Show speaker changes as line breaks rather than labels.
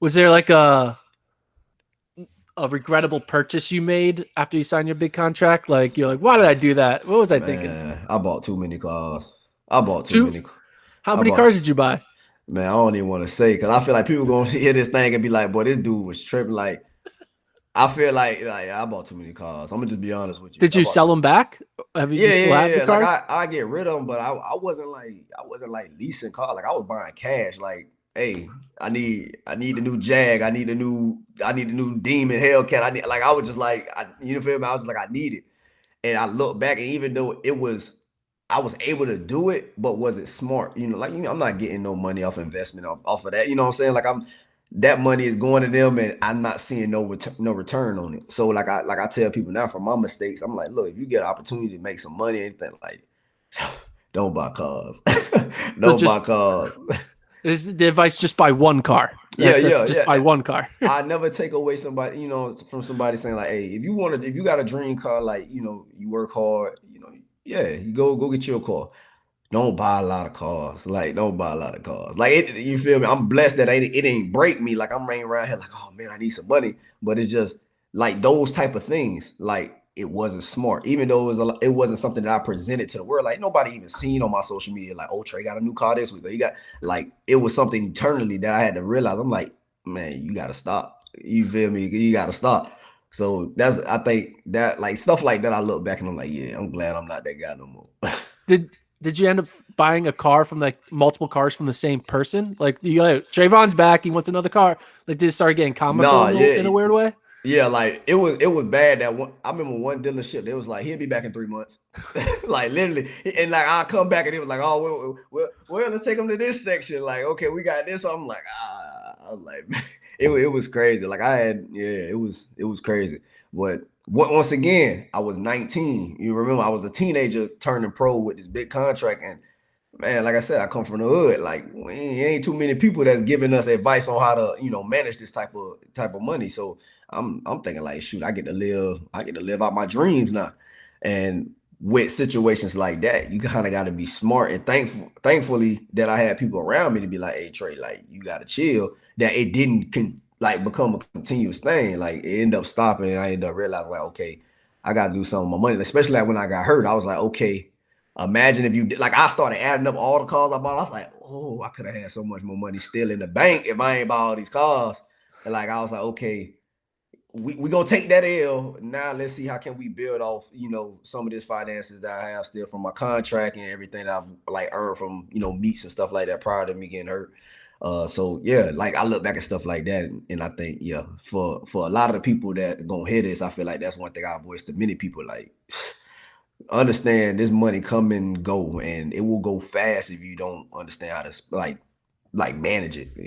Was there like a regrettable purchase you made after you signed your big contract? Like you're like, why did I do that? What was I thinking?
Man, I bought too many cars. I bought too
Two?
many.
How
I
many
bought.
cars did you buy?
Man, I don't even want to say because I feel like people gonna hear this thing and be like, "Boy, this dude was tripping." Like, I feel like I bought too many cars. I'm gonna just be honest with you.
Did
I
you
bought
sell
too.
them back? Have you,
Yeah,
you
yeah,
still have
yeah,
the
yeah. Like
cars?
I get rid of them, but I wasn't like leasing cars. Like I was buying cash. Like, hey, I need a new Jag. I need a new Demon Hellcat. I was just like you know feel me? I was just like I need it. And I look back, and even though I was able to do it, but was it smart? I'm not getting no money off investment off of that. You know what I'm saying? Like that money is going to them, and I'm not seeing no return on it. So like I tell people now from my mistakes, I'm like, look, if you get an opportunity to make some money, anything like, don't buy cars,
So
don't
just
buy cars.
is the advice just buy one car?
Yeah,
That's
yeah,
just buy
yeah.
one car.
I never take away somebody, from somebody saying like, hey, if you got a dream car, like, you work hard, yeah, you go get your car. Don't buy a lot of cars. Like, don't buy a lot of cars. Like, you feel me? I'm blessed that it ain't break me. Like, I'm running around here like, oh man, I need some money. But it's just like those type of things. Like, it wasn't smart. Even though it wasn't something that I presented to the world. Like, nobody even seen on my social media. Like, oh, Trey got a new car this week. Or he got like it was something eternally that I had to realize. I'm like, man, you gotta stop. You feel me? You gotta stop. So I think that like stuff like that. I look back and I'm like, yeah, I'm glad I'm not that guy no more.
Did did you end up buying a car from like multiple cars from the same person? Like you like, Trayvon's back, he wants another car. Like did it start getting comical
Nah, yeah,
in a weird way?
yeah. Like it was bad that one. I remember one dealership. They was like, he'll be back in 3 months. Like literally, and like I'll come back and it was like, oh, well, let's take him to this section. Like, okay, we got this. I'm like, I was like, it was crazy. Like it was crazy. But once again, I was 19. You remember, I was a teenager turning pro with this big contract, and man, like I said, I come from the hood. Like, ain't too many people that's giving us advice on how to, manage this type of money. So I'm thinking like, shoot, I get to live out my dreams now. And with situations like that, you kind of got to be smart and thankfully that I had people around me to be like, hey Trey, like you got to chill. That it didn't like become a continuous thing. Like it ended up stopping, and I ended up realizing like, okay, I got to do something with my money. Especially like when I got hurt, I was like, okay. Imagine if you did, like I started adding up all the cars I bought. I was like, oh, I could have had so much more money still in the bank if I ain't bought all these cars. And like I was like, okay, we gonna take that L. Now let's see how can we build off, some of this finances that I have still from my contract and everything that I've like earned from, meets and stuff like that prior to me getting hurt. So yeah, like I look back at stuff like that, and I think, yeah, for a lot of the people that gonna hear this, I feel like that's one thing I voice to many people. Like, understand this money come and go, and it will go fast if you don't understand how to like manage it.